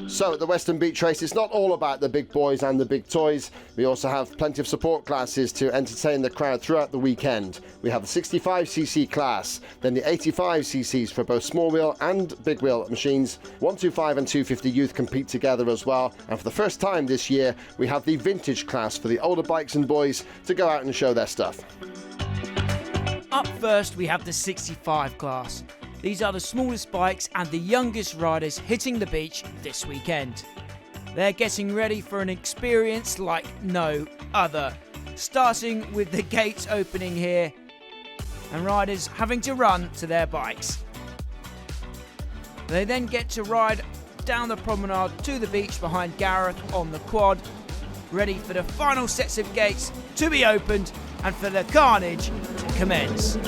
So at the Weston Beach Race, it's not all about the big boys and the big toys. We also have plenty of support classes to entertain the crowd throughout the weekend. We have the 65cc class, then the 85cc's for both small wheel and big wheel machines. 125 and 250 youth compete together as well. And for the first time this year, we have the vintage class for the older bikes and boys to go out and show their stuff. Up first, we have the 65 class. These are the smallest bikes and the youngest riders hitting the beach this weekend. They're getting ready for an experience like no other, starting with the gates opening here and riders having to run to their bikes. They then get to ride down the promenade to the beach behind Gareth on the quad, ready for the final sets of gates to be opened and for the carnage to commence.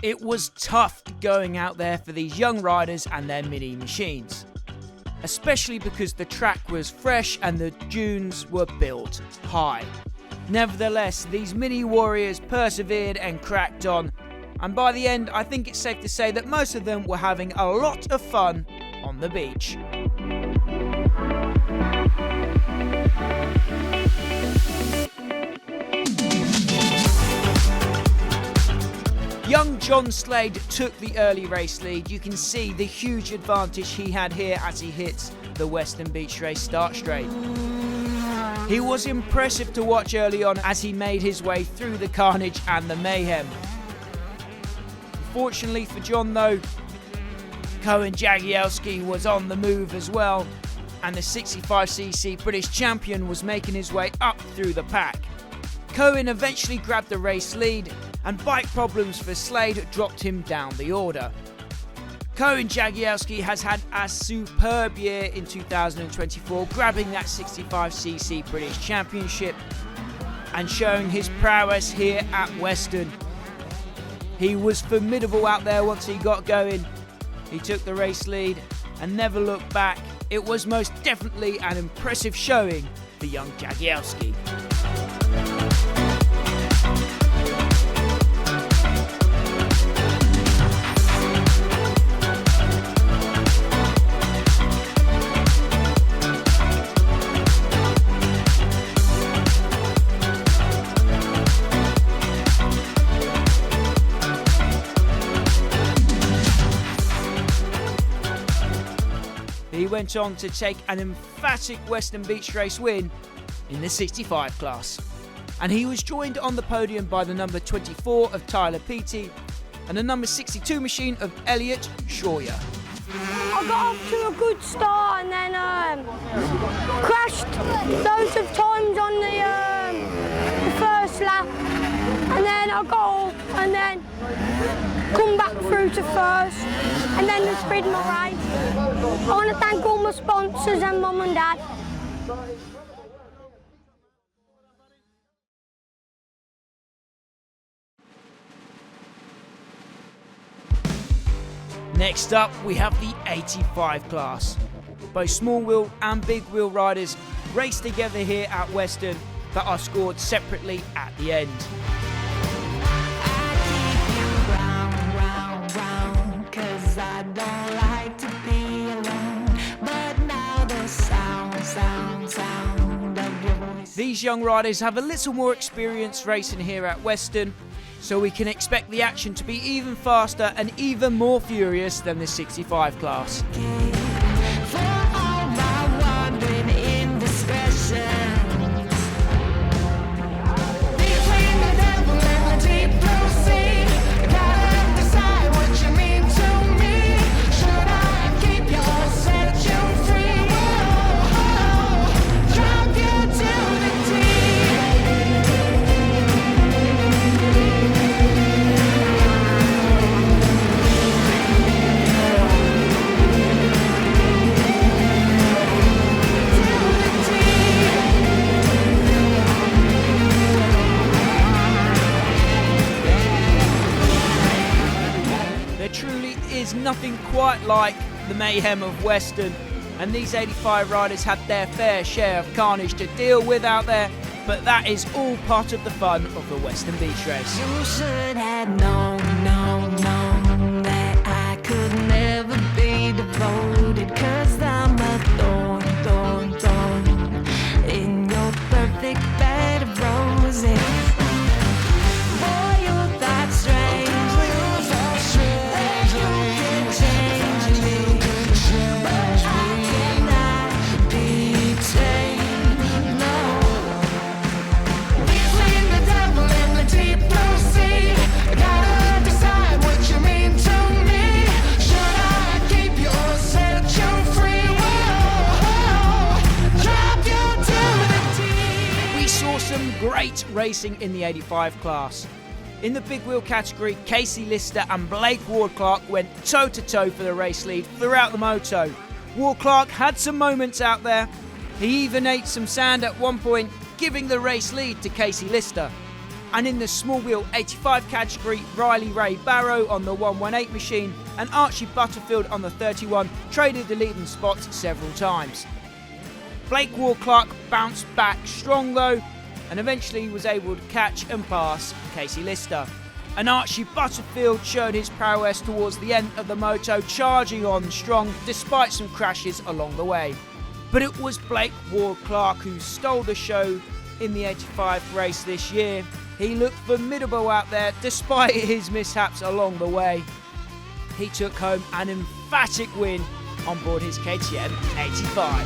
It was tough going out there for these young riders and their mini machines, especially because the track was fresh and the dunes were built high. Nevertheless, these mini warriors persevered and cracked on, and by the end I think it's safe to say that most of them were having a lot of fun on the beach. Young John Slade took the early race lead. You can see the huge advantage he had here as he hits the Weston Beach Race start straight. He was impressive to watch early on as he made his way through the carnage and the mayhem. Fortunately for John though, Koen Jagielski was on the move as well, and the 65cc British champion was making his way up through the pack. Koen eventually grabbed the race lead, and bike problems for Slade dropped him down the order. Koen Jagielski has had a superb year in 2024, grabbing that 65cc British Championship and showing his prowess here at Weston. He was formidable out there once he got going. He took the race lead and never looked back. It was most definitely an impressive showing for young Jagielski. He went on to take an emphatic Weston Beach Race win in the 65 class. And he was joined on the podium by the number 24 of Tyler Peaty and the number 62 machine of Elliot Shawyer. I got off to a good start and then crashed loads of times on the first lap, and then I got off and then come back through to first, and then just rid my race. I want to thank all my sponsors and mum and dad. Next up, we have the 85 class. Both small wheel and big wheel riders race together here at Weston, but are scored separately at the end. These young riders have a little more experience racing here at Weston, so we can expect the action to be even faster and even more furious than the 65 class. Nothing quite like the mayhem of Weston, and these 85 riders had their fair share of carnage to deal with out there, but that is all part of the fun of the Weston Beach Race. You should have known that I could never be devoted, 'cause I'm a thorn in your perfect bed of roses. Boy, you thought strange. Great racing in the 85 class. In the big wheel category, Casey Lister and Blake Ward-Clark went toe-to-toe for the race lead throughout the moto. Ward-Clark had some moments out there. He even ate some sand at one point, giving the race lead to Casey Lister. And in the small wheel 85 category, Riley Ray Barrow on the 118 machine and Archie Butterfield on the 31 traded the leading spots several times. Blake Ward-Clark bounced back strong though, and eventually was able to catch and pass Casey Lister. And Archie Butterfield showed his prowess towards the end of the moto, charging on strong despite some crashes along the way. But it was Blake Ward-Clark who stole the show in the 85 race this year. He looked formidable out there despite his mishaps along the way. He took home an emphatic win on board his KTM 85.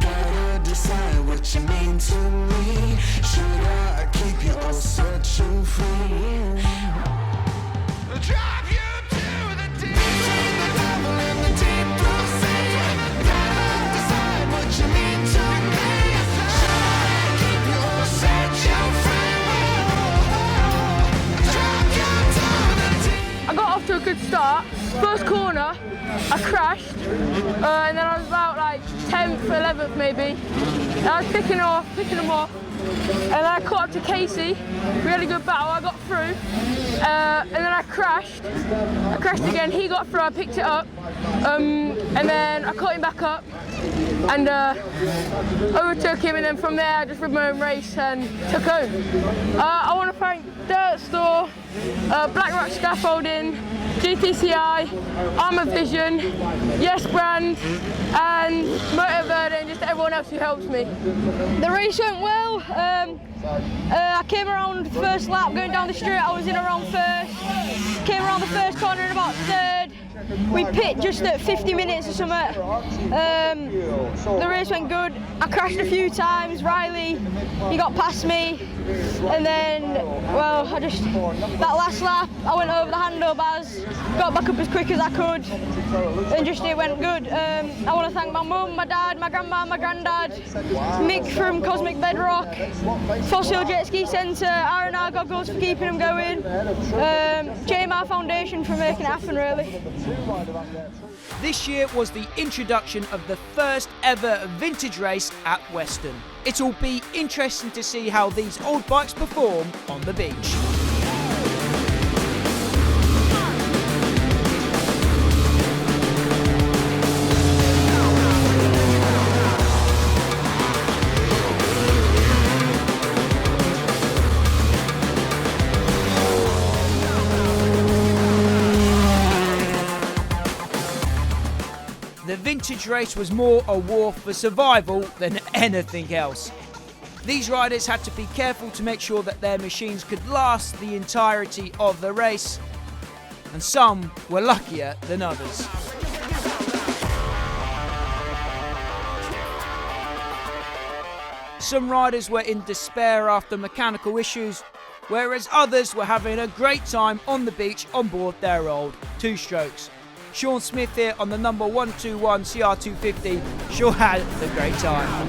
Gotta decide what you mean to me. Should I keep you or set you free? Drive you to the deep, the devil in the deep blue sea. Gotta decide what you mean to me. Should I keep you or set you free? Drive you to the deep. I got off to a good start. First corner, I crashed, and then I was about like 10th, 11th maybe. And I was picking them off, and then I caught up to Casey. Really good battle, I got through, and then I crashed. I crashed again, he got through, I picked it up, and then I caught him back up, and overtook him, and then from there I just rid my own race and took home. I want to thank Dirt Store, Black Rock Scaffolding, GTCI, Armour Vision, Yes Brand, and Motor Verde, and just everyone else who helps me. The race went well. I came around the first lap, going down the straight, I was in around first. Came around the first corner in about third. We pit just at 50 minutes or something. The race went good. I crashed a few times. Riley, he got past me. And then, well, that last lap, I went over the handlebars, got back up as quick as I could, and just it went good. I want to thank my mum, my dad, my grandma, my granddad, Mick from Cosmic Bedrock, Fossil Jet Ski Centre, R&R Goggles for keeping them going, JMR Foundation for making it happen, really. This year was the introduction of the first ever vintage race at Weston. It'll be interesting to see how these old bikes perform on the beach. The vintage race was more a war for survival than anything else. These riders had to be careful to make sure that their machines could last the entirety of the race, and some were luckier than others. Some riders were in despair after mechanical issues, whereas others were having a great time on the beach on board their old two-strokes. Sean Smith here on the number 121 CR250 sure had a great time.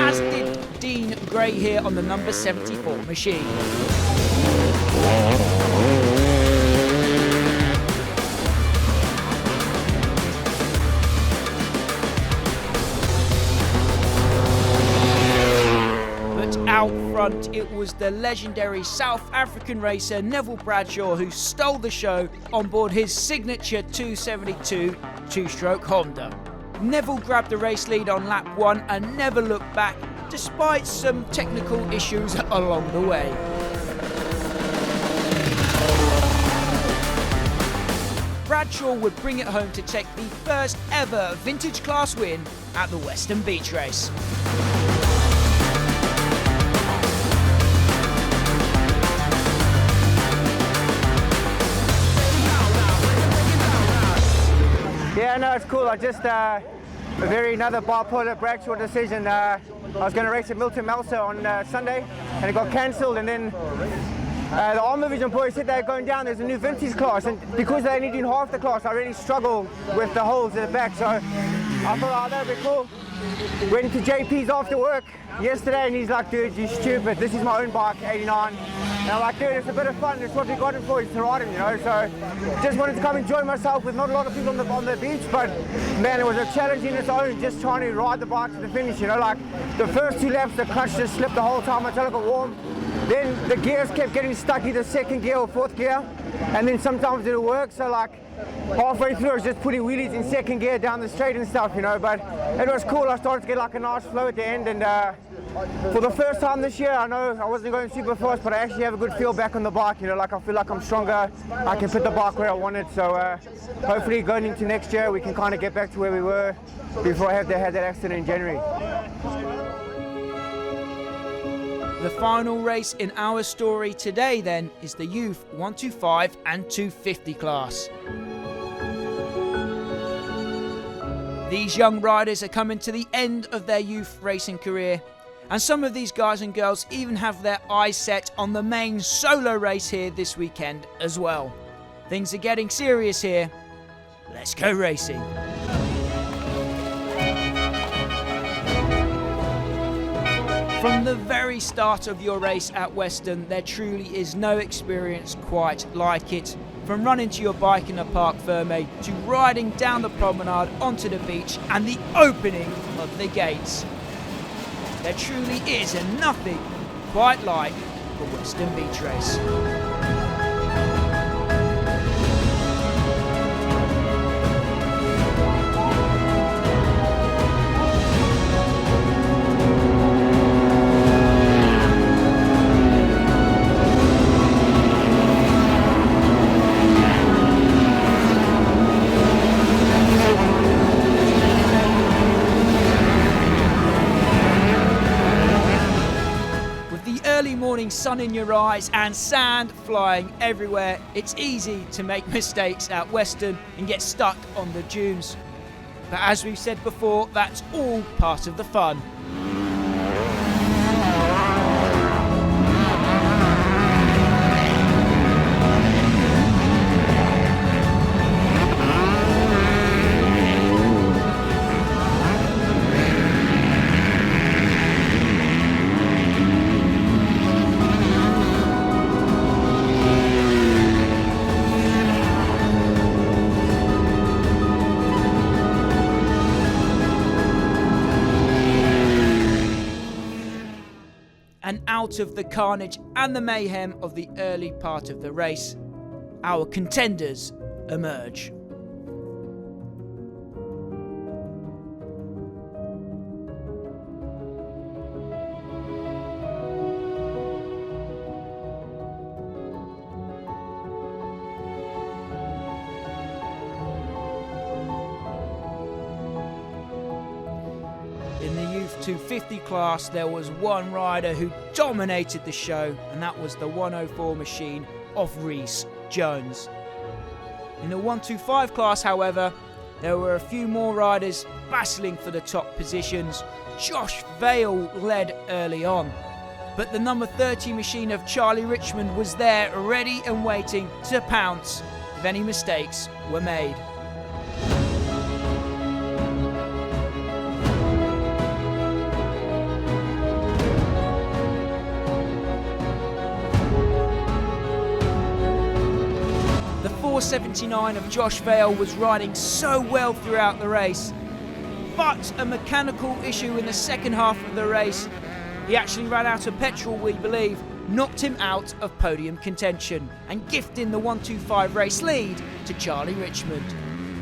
As did Dean Gray here on the number 74 machine. Out front, it was the legendary South African racer Neville Bradshaw who stole the show on board his signature 272 two-stroke Honda. Neville grabbed the race lead on lap 1 and never looked back, despite some technical issues along the way. Bradshaw would bring it home to take the first ever vintage class win at the Weston Beach Race. Yeah, no, it's cool. I just another bipolar Bradshaw decision. I was going to race at Milton Melser on Sunday, and it got cancelled. And then the Armour Vision boys said they're going down. There's a new vintage class, and because they're only doing half the class, I really struggle with the holes at the back. So I thought, oh, that'd be cool. Went to JP's after work yesterday, and he's like, dude, you're stupid. This is my own bike, 89. And I'm like, dude, it's a bit of fun. It's what we got it for, is to ride him, you know. So just wanted to come enjoy myself with not a lot of people on the beach, but man, it was a challenge in its own, just trying to ride the bike to the finish, you know. Like the first 2 laps, the clutch just slipped the whole time until it got warm. Then the gears kept getting stuck, either second gear or fourth gear, and then sometimes it would work. So like halfway through, I was just putting wheelies in second gear down the straight and stuff, you know. But it was cool. I started to get like a nice flow at the end, and for the first time this year, I know I wasn't going super fast, but I actually have a good feel back on the bike, you know. Like I feel like I'm stronger. I can put the bike where I want it. So hopefully going into next year, we can kind of get back to where we were before I had that accident in January. The final race in our story today then is the Youth 125 and 250 class. These young riders are coming to the end of their youth racing career, and some of these guys and girls even have their eyes set on the main solo race here this weekend as well. Things are getting serious here. Let's go racing. From the very start of your race at Weston, there truly is no experience quite like it. From running to your bike in the Parc Fermé to riding down the promenade onto the beach and the opening of the gates. There truly is nothing quite like the Weston Beach Race. Morning sun in your eyes and sand flying everywhere, it's easy to make mistakes at Weston and get stuck on the dunes. But as we've said before, that's all part of the fun. Out of the carnage and the mayhem of the early part of the race, our contenders emerge. 250 class, there was one rider who dominated the show, and that was the 104 machine of Rhys Jones. In the 125 class, however, there were a few more riders battling for the top positions. Josh Vale led early on, but the number 30 machine of Charlie Richmond was there ready and waiting to pounce if any mistakes were made. The 479 of Josh Vale was riding so well throughout the race, but a mechanical issue in the second half of the race, he actually ran out of petrol, we believe, knocked him out of podium contention and gifting the 125 race lead to Charlie Richmond.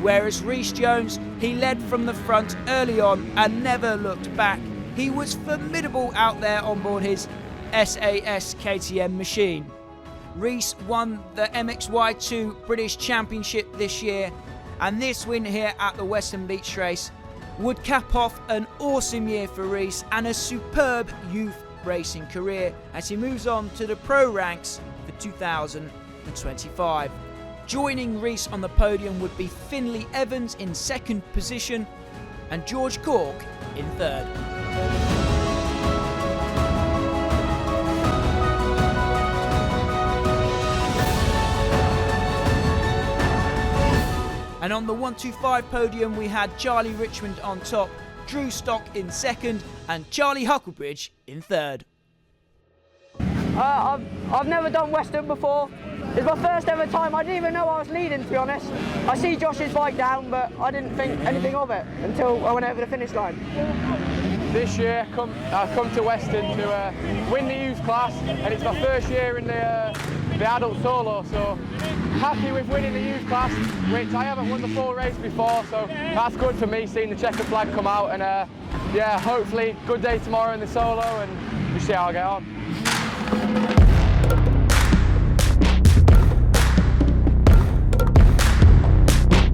Whereas Rhys Jones, he led from the front early on and never looked back. He was formidable out there on board his SAS KTM machine. Rhys won the MXY2 British Championship this year, and this win here at the Weston Beach Race would cap off an awesome year for Rhys and a superb youth racing career as he moves on to the pro ranks for 2025. Joining Rhys on the podium would be Finley Evans in second position and George Cork in third. And on the 125 podium, we had Charlie Richmond on top, Drew Stock in second, and Charlie Hucklebridge in third. I've never done Western before. It's my first ever time. I didn't even know I was leading, to be honest. I see Josh's bike down, but I didn't think anything of it until I went over the finish line. This year I've come to Weston to win the youth class, and it's my first year in the adult solo, so happy with winning the youth class, which I haven't won the full race before, so that's good for me seeing the checkered flag come out, and yeah, hopefully good day tomorrow in the solo, and we'll see how I get on.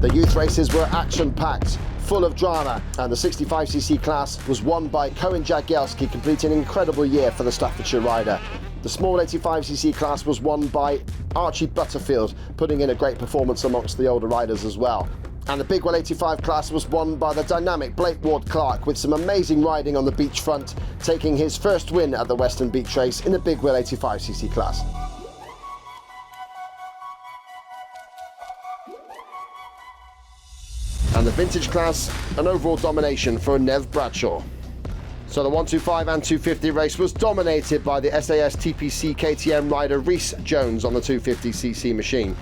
The youth races were action-packed, full of drama, and the 65cc class was won by Koen Jagielski, completing an incredible year for the Staffordshire rider. The small 85cc class was won by Archie Butterfield, putting in a great performance amongst the older riders as well. And the Big Wheel 85 class was won by the dynamic Blake Ward-Clark with some amazing riding on the beachfront, taking his first win at the Weston Beach Race in the Big Wheel 85cc class. And the vintage class, an overall domination for Nev Bradshaw. So the 125 and 250 race was dominated by the SAS TPC KTM rider Rhys Jones on the 250cc machine.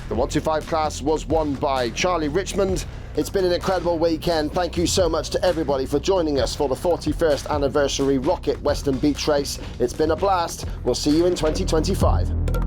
The 125 class was won by Charlie Richmond. It's been an incredible weekend. Thank you so much to everybody for joining us for the 41st anniversary ROKiT Weston Beach Race. It's been a blast. We'll see you in 2025.